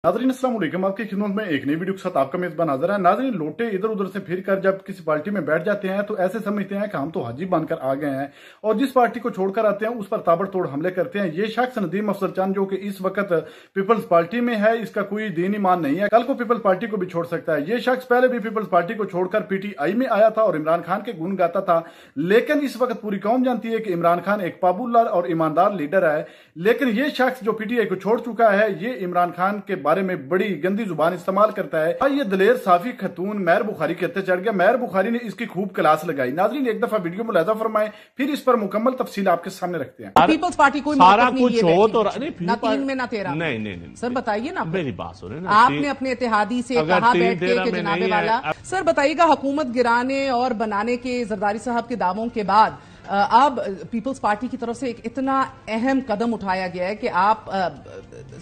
नाज़रीन अस्सलाम वालेकुम, आपकी खिदमत में एक नई वीडियो के साथ आपका मेजबान हाजिर है। नाज़रीन, लोटे इधर उधर से फिर कर जब किसी पार्टी में बैठ जाते हैं तो ऐसे समझते हैं कि हम तो हाजी बनकर आ गए हैं और जिस पार्टी को छोड़कर आते हैं उस पर ताबड़तोड़ हमले करते हैं। ये शख्स नदीम अफजल चंद जो कि इस वक्त पीपल्स पार्टी में है, इसका कोई दीन ईमान नहीं है, कल को पीपल्स पार्टी को भी छोड़ सकता है। ये शख्स पहले भी पीपल्स पार्टी को छोड़कर PTI में आया था और इमरान खान के गुण गाता था, लेकिन इस वक्त पूरी कौम जानती है कि इमरान खान एक पापुलर और ईमानदार लीडर है। लेकिन ये शख्स जो PTI को छोड़ चुका है, ये इमरान खान के बारे में बड़ी गंदी जुबान इस्तेमाल करता है। ये दलेर साफी खतून महर बुखारी के हत्थे चढ़ गया। महर बुखारी ने इसकी खूब क्लास लगाई। नाज़रीन, एक दफा वीडियो मुलाहिजा फरमाएं, फिर इस पर मुकम्मल तफसील आपके सामने रखते हैं। पीपल्स पार्टी कोई सारा कुछ हो तो ना 3 में ना 13 नहीं सर बताइए ना, मेरी बात सुने ना, आपने अपने इत्तेहादी से कहा बैठ के जनाबे वाला। सर बताइएगा, हुकूमत गिराने और बनाने के जरदारी साहब के दावों के बाद अब पीपल्स पार्टी की तरफ से एक इतना अहम कदम उठाया गया है कि आप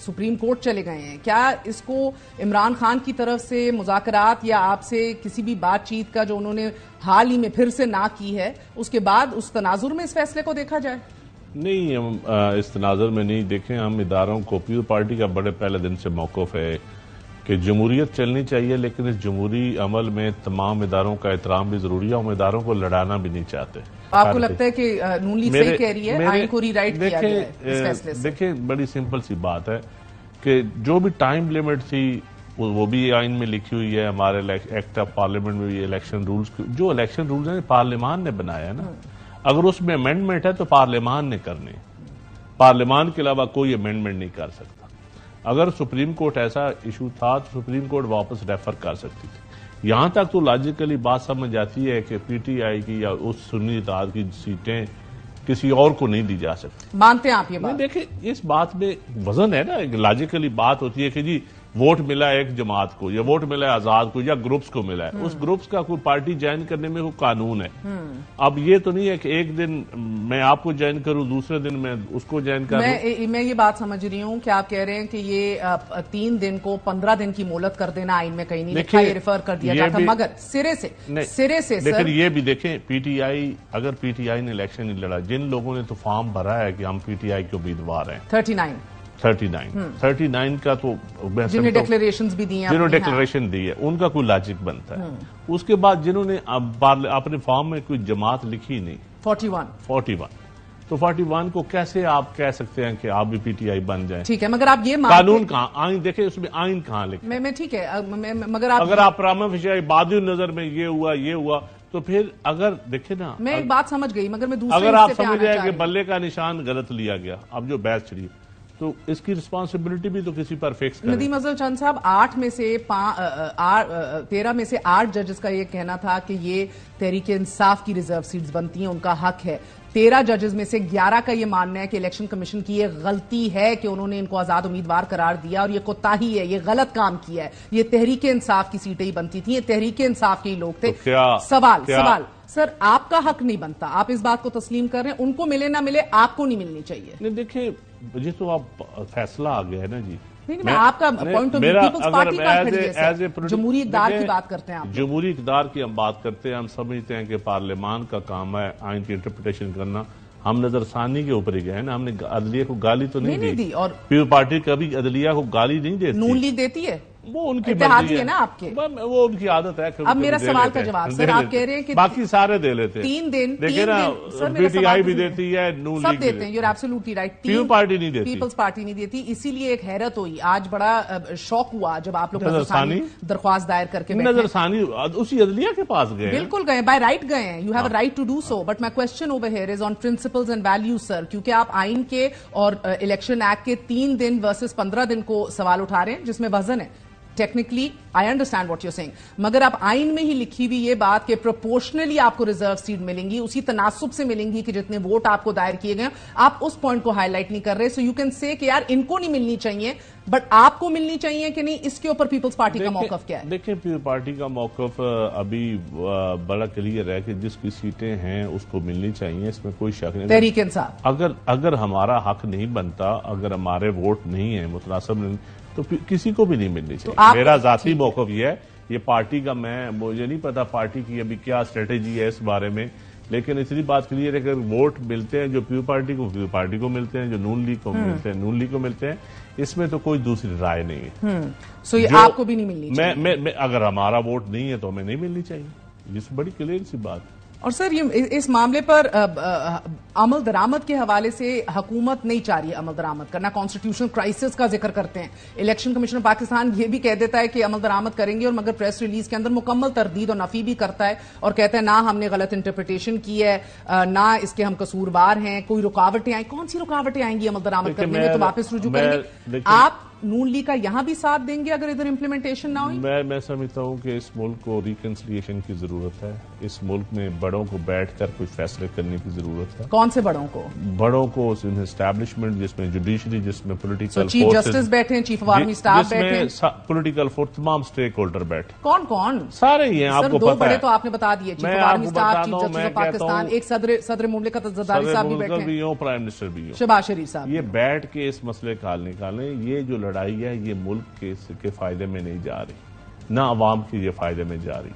सुप्रीम कोर्ट चले गए हैं। क्या इसको इमरान खान की तरफ से मुज़ाकरात या आपसे किसी भी बातचीत का जो उन्होंने हाल ही में फिर से ना की है, उसके बाद उस तनाजुर में इस फैसले को देखा जाए? नहीं, हम इस तनाजुर में नहीं देखें। हम इदारों को, पीपल्स पार्टी का बड़े पहले दिन से मौक़िफ़ है कि जमहूरियत चलनी चाहिए, लेकिन इस जमहूरी अमल में तमाम इदारों का एहतराम भी जरूरी है। हम इदारों को लड़ाना भी नहीं चाहते। आपको लगता है कि नून लीग सही कह रही है, आइन को रीराइट किया गया है इस फैसले से? देखिए, बड़ी सिंपल सी बात है कि जो भी टाइम लिमिट थी वो भी आइन में लिखी हुई है। हमारे एक्ट ऑफ पार्लियामेंट में भी इलेक्शन रूल्स, जो इलेक्शन रूल्स हैं पार्लियामान ने बनाया है ना। अगर उसमें अमेंडमेंट है तो पार्लियामान ने करने, पार्लियामान के अलावा कोई अमेंडमेंट नहीं कर सकता। अगर सुप्रीम कोर्ट ऐसा इशू था तो सुप्रीम कोर्ट वापस रेफर कर सकती थी। यहां तक तो लॉजिकली बात समझ आती है कि PTI की या उस सुन्नी इत्तेहाद की सीटें किसी और को नहीं दी जा सकती। मानते हैं आप ये बात? देखिए, इस बात में वजन है ना। लॉजिकली बात होती है कि जी वोट मिला है एक जमात को, या वोट मिला है आजाद को, या ग्रुप्स को मिला है, उस ग्रुप्स का कोई पार्टी ज्वाइन करने में कोई कानून है। अब ये तो नहीं है कि एक दिन मैं आपको ज्वाइन करूं, दूसरे दिन मैं उसको ज्वाइन करूं। मैं ये बात समझ रही हूं कि आप कह रहे हैं कि ये 3 दिन को 15 दिन की मोहलत कर देना आइन में कहीं नहीं लिखा, ये रिफर कर दिया जाता, मगर सिरे से लेकिन ये भी देखें, PTI, अगर PTI ने इलेक्शन नहीं लड़ा, जिन लोगों ने तो फॉर्म भरा है कि हम PTI के उम्मीदवार हैं, 39 का तो जिन्होंने डिक्लेरेशंस भी दी हैं, जिन्होंने डिक्लेरेशन दी है, उनका कोई लॉजिक बनता है। उसके बाद जिन्होंने अपने फॉर्म में कोई जमात लिखी नहीं, 41 तो 41 को कैसे आप कह सकते हैं कि आप भी PTI बन जाए? ठीक है, मगर आप ये कानून कहाँ, आइन देखे उसमें आइन कहाँ लिखा? मैं ठीक है, मगर अगर आप प्रामा फिशाई बाद नजर में ये हुआ तो फिर अगर देखे ना, मैं एक बात समझ गई, मगर मैं दूसरे अगर आप समझ जाए कि बल्ले का निशान गलत लिया गया, अब जो बहस चली, तो इसकी रिस्पांसिबिलिटी भी तो किसी पर फिक्स करें। नदीम अफजल चंद साहब, 13 में से 8 जजेस का ये कहना था कि ये तहरीक इंसाफ की रिजर्व सीट्स बनती हैं, उनका हक है। 13 जजेस में से 11 का ये मानना है कि इलेक्शन कमीशन की ये गलती है कि उन्होंने इनको आजाद उम्मीदवार करार दिया और ये कोताही है, ये गलत काम किया है, ये तहरीक इंसाफ की सीटें ही बनती थी, ये तहरीक इंसाफ के ही लोग थे। तो सवाल सर, आपका हक नहीं बनता, आप इस बात को तस्लीम कर रहे हैं, उनको मिले ना मिले आपको नहीं मिलनी चाहिए? नहीं, देखिए, जी तो आप फैसला आ गया है ना जी। नहीं, आपका point of view, Peoples Party का जमहूरी इक़दार की बात करते हैं आप। जमहूरी इक़दार की हम बात करते हैं, हम समझते हैं कि पार्लियामान का काम है आइन की इंटरप्रिटेशन करना। हम नजरसानी के ऊपर ही गए ना, हमने अदलिया को गाली तो नहीं दी। और पीपल्स पार्टी कभी अदलिया को गाली नहीं देती। नून लीग देती है, वो उनकी इत्तेहादी है ना आपके, वो उनकी आदत है। अब मेरा सवाल का जवाब सर, आप कह रहे हैं कि बाकी सारे दे लेते हैं। 3 दिन देखिए ना, PTI भी देती है, नून लीग देते हैं, you're absolutely right. Peoples Party नहीं देती, पीपल्स पार्टी नहीं देती। इसीलिए एक हैरत हुई, आज बड़ा शौक हुआ जब आप लोग दरख्वास्त दायर करके नजरसानी उसी अदलिया के पास गए। बिल्कुल गए, बाय राइट गए हैं, you have a right to do so, but my question over here is on principles and values sir, क्योंकि आप आइन के और इलेक्शन एक्ट के 3 दिन वर्सेस 15 दिन को सवाल उठा रहे हैं, जिसमें वजन है। Technically I understand what you saying, मगर आप आइन में ही लिखी हुई ये बात कि प्रोपोर्शनली आपको रिजर्व सीट मिलेंगी, उसी तनासुब से मिलेंगी कि जितने वोट आपको दायर किए गए, आप उस पॉइंट को हाईलाइट नहीं कर रहे। सो यू कैन से कि यार इनको नहीं मिलनी चाहिए, बट आपको मिलनी चाहिए कि नहीं, इसके ऊपर पीपल्स पार्टी का मौकफ क्या है? देखिए, पीपल्स पार्टी का मौकफ अभी बड़ा क्लियर है कि जिसकी सीटें हैं उसको मिलनी चाहिए, इसमें कोई शक नहीं। तहरीक इंसाफ, अगर हमारा हक नहीं बनता, अगर हमारे वोट नहीं है मुतनासिब नहीं, तो किसी को भी नहीं मिलनी चाहिए। तो मेरा जाती मौकफ यह है, ये पार्टी का, मुझे नहीं पता पार्टी की अभी क्या स्ट्रेटेजी है इस बारे में, लेकिन इतनी बात क्लियर है कि वोट मिलते हैं जो पीपल्स पार्टी को मिलते हैं, जो नून लीग को मिलते हैं नून लीग को मिलते हैं। इसमें तो कोई दूसरी राय नहीं है। सो ये आपको भी नहीं मिलनी चाहिए। मैं अगर हमारा वोट नहीं है तो हमें नहीं मिलनी चाहिए, ये बड़ी क्लियर सी बात है। और सर ये इस मामले पर अमल दरामद के हवाले से हुकूमत नहीं चाह रही है अमल दरामद करना, कॉन्स्टिट्यूशनल क्राइसिस का जिक्र करते हैं। इलेक्शन कमीशन ऑफ पाकिस्तान ये भी कह देता है कि अमल दरामद करेंगे, और मगर प्रेस रिलीज के अंदर मुकम्मल तरदीद और नफी भी करता है और कहता है ना हमने गलत इंटरप्रिटेशन की है, ना इसके हम कसूरवार हैं, कोई रुकावटें आई। कौन सी रुकावटें आएंगी अमल दरामद करने में? तो वापस रुजू करेंगे। आप नून लीग का यहां भी साथ देंगे अगर इधर इंप्लीमेंटेशन ना हुई? मैं समझता हूं कि इस मुल्क को रिकंसिलिएशन की जरूरत है। इस मुल्क में बड़ों को बैठकर कुछ फैसले करने की जरूरत है। कौन से बड़ों को? बड़ों को एस्टैब्लिशमेंट, जिसमें जुडिशरी, जिसमें पॉलिटिकल चीफ जस्टिस बैठे हैं, चीफ ऑफ आर्मी स्टाफ बैठे हैं, पॉलिटिकल फोर्स, तमाम स्टेक होल्डर बैठे। कौन कौन? सारे ही हैं, आपको दो पता बड़े है। तो आपने बता दिए, chief of army staff, chief justice of Pakistan, एक सदर मुमलिकत ज़रदारी साहब भी बैठे हैं, प्राइम मिनिस्टर भी हो, शहबाज शरीफ साहब। ये बैठ के इस मसले का हल निकालें। ये जो लड़ाई है ये मुल्क के फायदे में नहीं जा रही, ना अवाम के ये फायदे में जा रही,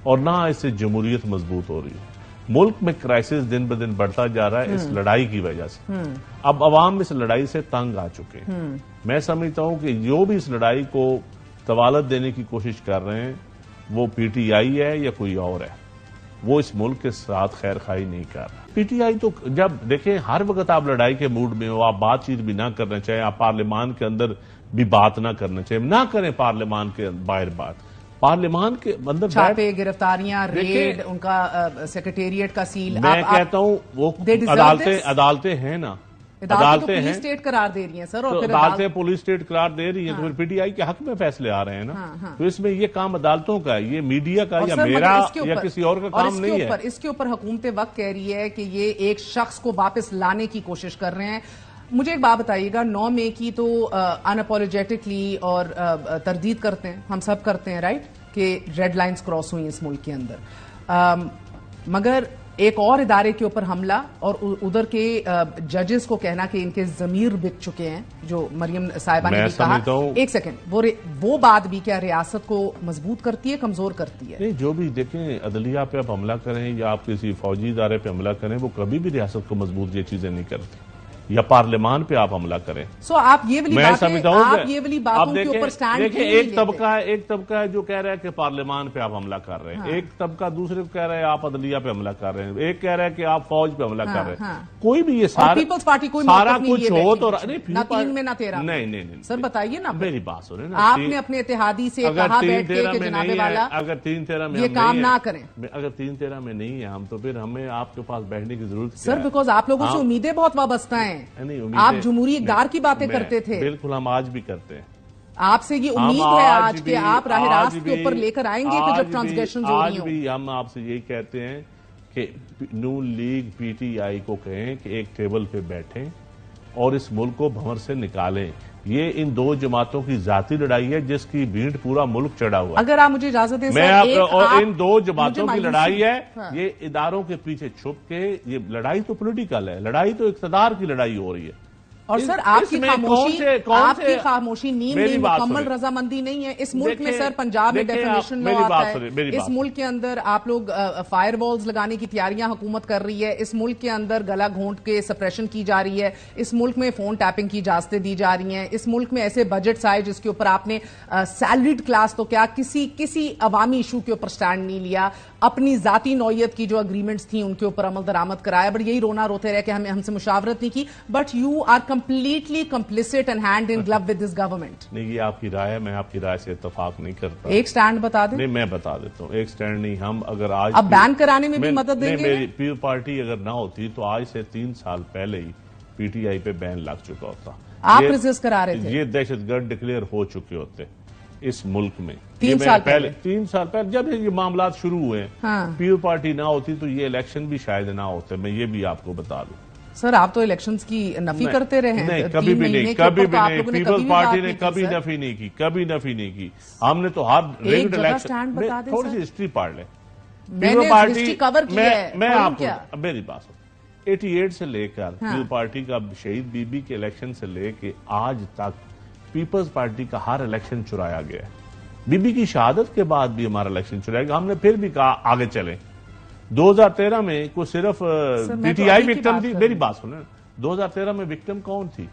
और ना इससे जमहूरियत मजबूत हो रही है। मुल्क में क्राइसिस दिन ब दिन बढ़ता जा रहा है इस लड़ाई की वजह से। अब अवाम इस लड़ाई से तंग आ चुके हैं। मैं समझता हूं कि जो भी इस लड़ाई को तवालत देने की कोशिश कर रहे हैं वो पीटीआई है या कोई और है, वो इस मुल्क के साथ खैर खाई नहीं कर रहा। पीटीआई तो जब देखें हर वक्त आप लड़ाई के मूड में हो, आप बातचीत भी ना करना चाहिए, आप पार्लियामान के अंदर भी बात ना करना चाहिए, ना करें पार्लियामान के बाहर बात। पार्लियामान के अंदर छापे, गिरफ्तारियां, रेड, उनका सेक्रेटेरिएट का सील। मैं कहता हूं वो अदालतें हैं ना, अदालतें तो पुलिस स्टेट करार दे रही हैं सर, और फिर अदालतें पुलिस स्टेट करार दे रही हैं। तो फिर पीटीआई के हक में फैसले आ रहे हैं ना। तो इसमें ये काम अदालतों का है, ये मीडिया का या मेरा या किसी और का काम नहीं है। इसके ऊपर हुकूमत वक्त कह रही है कि ये एक शख्स को वापस लाने की कोशिश कर रहे हैं। मुझे एक बात बताइएगा, 9 मई की तो अनअपोलोजेटिकली और तरदीद करते हैं, हम सब करते हैं राइट, कि रेड लाइंस क्रॉस हुई इस मुल्क के अंदर, मगर एक और इदारे के ऊपर हमला और उधर के जजेस को कहना कि इनके जमीर बिक चुके हैं, जो मरियम साहिबा ने भी कहा। एक सेकंड, वो बात भी क्या रियासत को मजबूत करती है, कमजोर करती है? नहीं, जो भी देखें, अदलिया पे आप हमला करें या आप किसी फौजी इदारे पे हमला करें, वो कभी भी रियासत को मजबूत ये चीजें नहीं करती, या पार्लियामान पे आप हमला करें। आप ये वाली बातों के ऊपर स्टैंड देखिए, एक तबका है जो कह रहा है कि पार्लियामान पे आप हमला कर रहे हैं, एक तबका दूसरे को कह रहा है आप अदलिया पे हमला कर रहे हैं, एक कह रहा है कि आप फौज पे हमला कर रहे हैं। कोई भी ये पीपल्स पार्टी कोई सारा कुछ हो तो ना 3 में ना 13 नहीं सर बताइए ना, मेरी बात सुने ना। आपने अपने इत्तेहादी से कहा बैठ के जनाबे वाला अगर 3-13 में ये काम ना करें, अगर 3-13 में नहीं है हम, तो फिर हमें आपके पास बैठने की जरूरत सर, बिकॉज आप लोगों से उम्मीदें बहुत वाबस्ता हैं। आप जमहूरी इक़्तिदार की बातें करते थे। बिल्कुल, हम आज भी करते हैं। आपसे ये उम्मीद है आज के आप राह रास्त के ऊपर लेकर आएंगे कि जब ट्रांसग्रेशन हो रही हो। आज भी हम आपसे यही कहते हैं कि नून लीग पीटीआई को कहें कि एक टेबल पे बैठें और इस मुल्क को भंवर से निकालें। ये इन दो जमातों की जाती लड़ाई है जिसकी भीड़ पूरा मुल्क चढ़ा हुआ है। अगर आप मुझे इजाजत दें सर, और इन दो जमातों की लड़ाई है। ये इदारों के पीछे छुप के, ये लड़ाई तो पॉलिटिकल है, लड़ाई तो इक़्तिदार की लड़ाई हो रही है। और सर आपकी खामोशी नीम नहीं, मुकम्मल रजामंदी नहीं है। इस मुल्क में सर पंजाब में डेफिनेशन लॉ आता है। इस मुल्क के अंदर आप लोग फायर वॉल्स लगाने की तैयारियां हुकूमत कर रही है। इस मुल्क के अंदर गला घोंट के सप्रेशन की जा रही है। इस मुल्क में फोन टैपिंग की इजाजतें दी जा रही हैं। इस मुल्क में ऐसे बजट्स आए जिसके ऊपर आपने सैलरीड क्लास तो क्या किसी अवामी इशू के ऊपर स्टैंड नहीं लिया। अपनी जाती नौयत की जो अग्रीमेंट्स थी उनके ऊपर अमल दरामद कराया, बट यही रोना रोते रहे कि हमसे मुशावरत नहीं की। But you are completely complicit and hand in glove with this government. नहीं, ये आपकी राय है, मैं आपकी राय से इत्तेफाक नहीं करता। एक स्टैंड बता दें। नहीं, मैं बता देता हूँ। एक स्टैंड नहीं, हम अगर आज अब बैन कराने में भी मदद देंगे। मेरी पीपल पार्टी अगर ना होती तो आज से 3 साल पहले ही पीटीआई पे बैन लग चुका होता। आप रेजिस्ट करा रहे थे, ये दहशतगर्द डिक्लेयर हो चुके होते इस मुल्क में। 3 साल पहले 3 साल पहले जब ये मामला शुरू हुए, पीपल पार्टी ना होती तो ये इलेक्शन भी शायद ना होते। मैं ये भी आपको बता दूं। सर आप तो इलेक्शंस की नफी करते रहे हैं। नहीं, कभी भी नहीं, कभी भी नहीं। पीपल्स पार्टी ने कभी नफी नहीं की, कभी नफी नहीं की। हमने तो हर रिग्ड इलेक्शन, थोड़ी सी हिस्ट्री पढ़ ले। पीपल पार्टी कवर किया है। मैं आपको मेरी बात सुन, 88 से लेकर पीपल पार्टी का शहीद बीबी के इलेक्शन से लेकर आज तक पीपल्स पार्टी का हर इलेक्शन चुराया गया है। बीबी की शहादत के बाद भी हमारा इलेक्शन चुराया गया। हमने फिर भी कहा आगे चलें। 2013 में को सिर्फ पीटीआई विक्टिम थी। मेरी बात सुने, 2013 में विक्टिम कौन थी?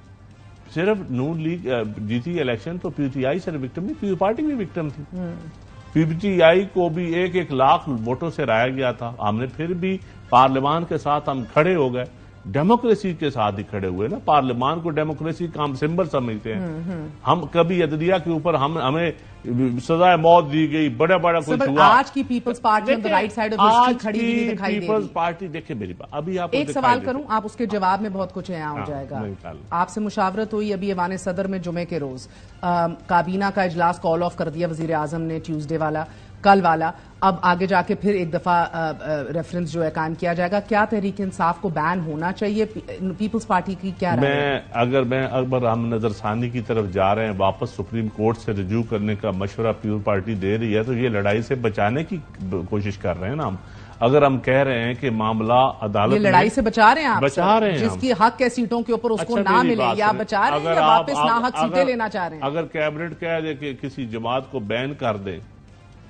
सिर्फ नून लीग जीती इलेक्शन तो पीटीआई सिर्फ विक्टिम नहीं, पीपल्स पार्टी भी विक्टिम थी। पीटीआई को भी 1-1 लाख वोटों से हराया गया था। हमने फिर भी पार्लियामान के साथ हम खड़े हो गए, डेमोक्रेसी के साथ ही खड़े हुए ना। पार्लियामान को डेमोक्रेसी का हम सिंबल समझते हैं। हम कभी अदलिया के ऊपर हमें सजाए मौत दी गई, बड़ा कुछ हुआ। आज की Peoples Party on the right side of history खड़ी हुई दिखाई दे रही। पीपल्स पार्टी देखिए मेरी बात, अभी आप एक सवाल करूं, आप उसके जवाब में बहुत कुछ यहाँ हो जाएगा। आपसे मुशावरत हुई अभी ऐवान सदर में जुमे के रोज, काबीना का इजलास कॉल ऑफ कर दिया वजीर आजम ने ट्यूसडे वाला, कल वाला। अब आगे जाके फिर एक दफा रेफरेंस जो है कायम किया जाएगा। क्या तहरीक इंसाफ को बैन होना चाहिए? पीपल्स पार्टी की क्या राय है? अगर हम नजरसानी की तरफ जा रहे हैं, वापस सुप्रीम कोर्ट से रिव्यू करने का मशवरा पीपल्स पार्टी दे रही है, तो ये लड़ाई से बचाने की कोशिश कर रहे हैं ना हम। अगर हम कह रहे हैं कि मामला अदालत ये लड़ाई से बचा रहे हैं आप? बचा रहे हैं जिसकी हक है सीटों के ऊपर उसको ना मिले, या बचा रहे हैं या वापस ना हक सीटें लेना चाह रहे हैं? अगर कैबिनेट कह दे कि किसी जमात को बैन कर दे,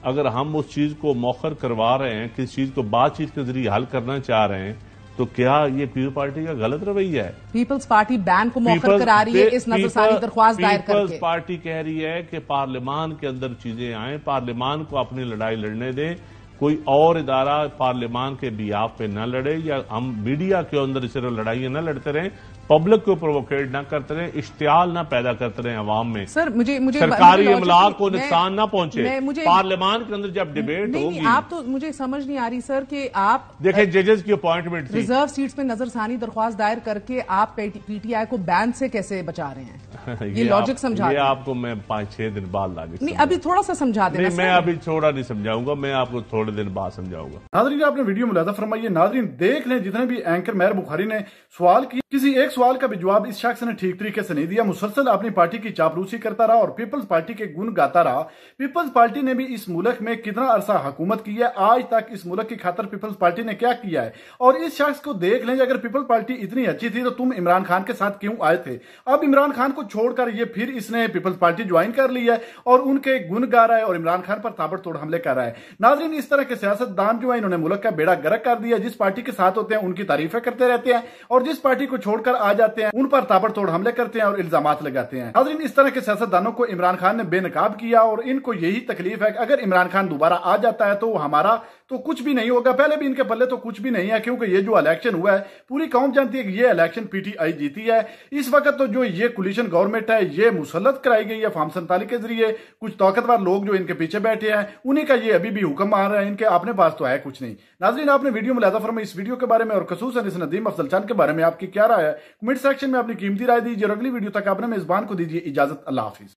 अगर हम उस चीज को मौखर करवा रहे हैं, किसी चीज को बातचीत के जरिए हल करना चाह रहे हैं, तो क्या ये पीपल्स पार्टी का गलत रवैया है? पीपल्स पार्टी बैन को मौखर करा रही है इस नजरसानी दरख्वास्त दायर करके। पीपल्स पार्टी कह रही है कि पार्लियामान के अंदर चीजें आए, पार्लियामान को अपनी लड़ाई लड़ने दें, कोई और इदारा पार्लियामान के बिहाफ पे न लड़े, या हम मीडिया के अंदर सिर्फ लड़ाइयां न लड़ते रहें, पब्लिक को प्रोवोकेट ना करते रहे, इश्तियाल ना पैदा करते रहे अवाम में। सर मुझे सरकारी अमलाक को नुकसान ना पहुंचे। पार्लियामान के अंदर जब डिबेट होगी, आप तो मुझे समझ नहीं आ रही सर कि आप देखिए जजेस की अपॉइंटमेंट थी, रिजर्व सीट्स पे नजरसानी दरख्वास्त दायर करके आप पीटीआई को बैन से कैसे बचा रहे हैं? ये लॉजिक समझा। ये आपको मैं 5-6 दिन बाद लॉजिक नहीं, अभी थोड़ा सा समझा देना। मैं अभी थोड़ा नहीं समझाऊंगा, मैं आपको थोड़े दिन बाद समझाऊंगा। नाजरीन आपने वीडियो मुलाजा फरमाइए। नाजरीन देख लें, जितने भी एंकर मेहर बुखारी ने सवाल किए, किसी एक सवाल का भी जवाब इस शख्स ने ठीक तरीके से नहीं दिया। मुसलसल अपनी पार्टी की चापलूसी करता रहा और पीपल्स पार्टी के गुण गाता रहा। पीपल्स पार्टी ने भी इस मुल्क में कितना अरसा हुकूमत की है, आज तक इस मुल्क की खातर पीपल्स पार्टी ने क्या किया है। और इस शख्स को देख लें, अगर पीपल्स पार्टी इतनी अच्छी थी तो तुम इमरान खान के साथ क्यों आए थे? अब इमरान खान को छोड़कर ये फिर इसने पीपल्स पार्टी ज्वाइन कर ली है और उनके गुण गा रहा है और इमरान खान पर ताबड़तोड़ हमले कर रहा है। नाजरीन इस तरह के सियासतदान जो है, इन्होंने मुल्क का बेड़ा गर्क कर दिया। जिस पार्टी के साथ होते हैं उनकी तारीफें करते रहते हैं और जिस पार्टी को छोड़कर आ जाते हैं उन पर ताबड़तोड़ हमले करते हैं और इल्जामात लगाते हैं। नाज़रीन इस तरह के सियासतदानों को इमरान खान ने बेनकाब किया और इनको यही तकलीफ है कि अगर इमरान खान दोबारा आ जाता है तो हमारा तो कुछ भी नहीं होगा। पहले भी इनके पल्ले तो कुछ भी नहीं है, क्योंकि ये जो इलेक्शन हुआ है पूरी कौम जानती है कि ये इलेक्शन पीटीआई जीती है। इस वक्त तो जो ये कोलिशन गवर्नमेंट है ये मुसल्लत कराई गई है फॉर्म 47 के जरिए। कुछ ताकतवर लोग जो इनके पीछे बैठे हैं उन्हीं का ये अभी भी हुक्म आ रहा है, इनके अपने पास तो है कुछ नहीं। नाज़रीन आपने वीडियो में मुलाहिज़ा फरमाइए इस वीडियो के बारे में और खसूसन इस नदीम अफजल चांद के बारे में आपकी क्या राय है? कमेंट सेक्शन में अपनी कीमती राय दीजिए और अगली वीडियो तक आपने मेजबान को दीजिए इजाजत। अल्लाह हाफिज।